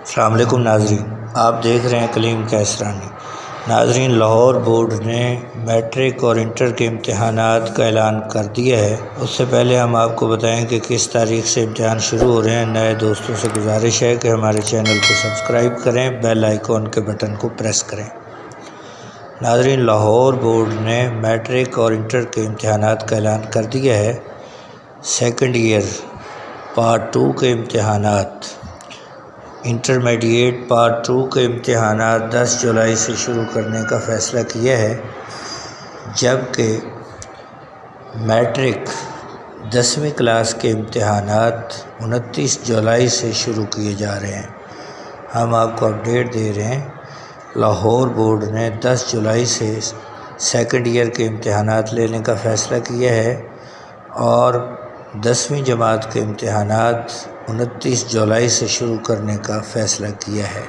السلام علیکم ناظرین، آپ دیکھ رہے ہیں کلیم کیسرانی۔ ناظرین، لاہور بورڈ نے میٹرک اور انٹر کے امتحانات کا اعلان کر دیا ہے۔ اس سے پہلے ہم آپ کو بتائیں کہ کس تاریخ سے امتحان شروع ہو رہے ہیں۔ نئے دوستوں سے گزارش ہے کہ ہمارے چینل کو سبسکرائب کریں، بیل آئیکن کے بٹن کو پریس کریں۔ ناظرین، لاہور بورڈ نے میٹرک اور انٹر کے امتحانات کا اعلان کر دیا ہے۔ سیکنڈ ایئر پارٹ 2 کے امتحانات، انٹرمیڈیٹ پارٹ 2 کے امتحانات 10 جولائی سے شروع کرنے کا فیصلہ کیا ہے، جبکہ میٹرک 10ویں کلاس کے امتحانات 29 جولائی سے شروع کیے جا رہے ہیں۔ ہم آپ کو اپڈیٹ دے رہے ہیں، لاہور بورڈ نے 10 جولائی سے سیکنڈ ایئر کے امتحانات لینے کا فیصلہ کیا ہے اور 10ویں جماعت کے امتحانات 29 جولائی سے شروع کرنے کا فیصلہ کیا ہے۔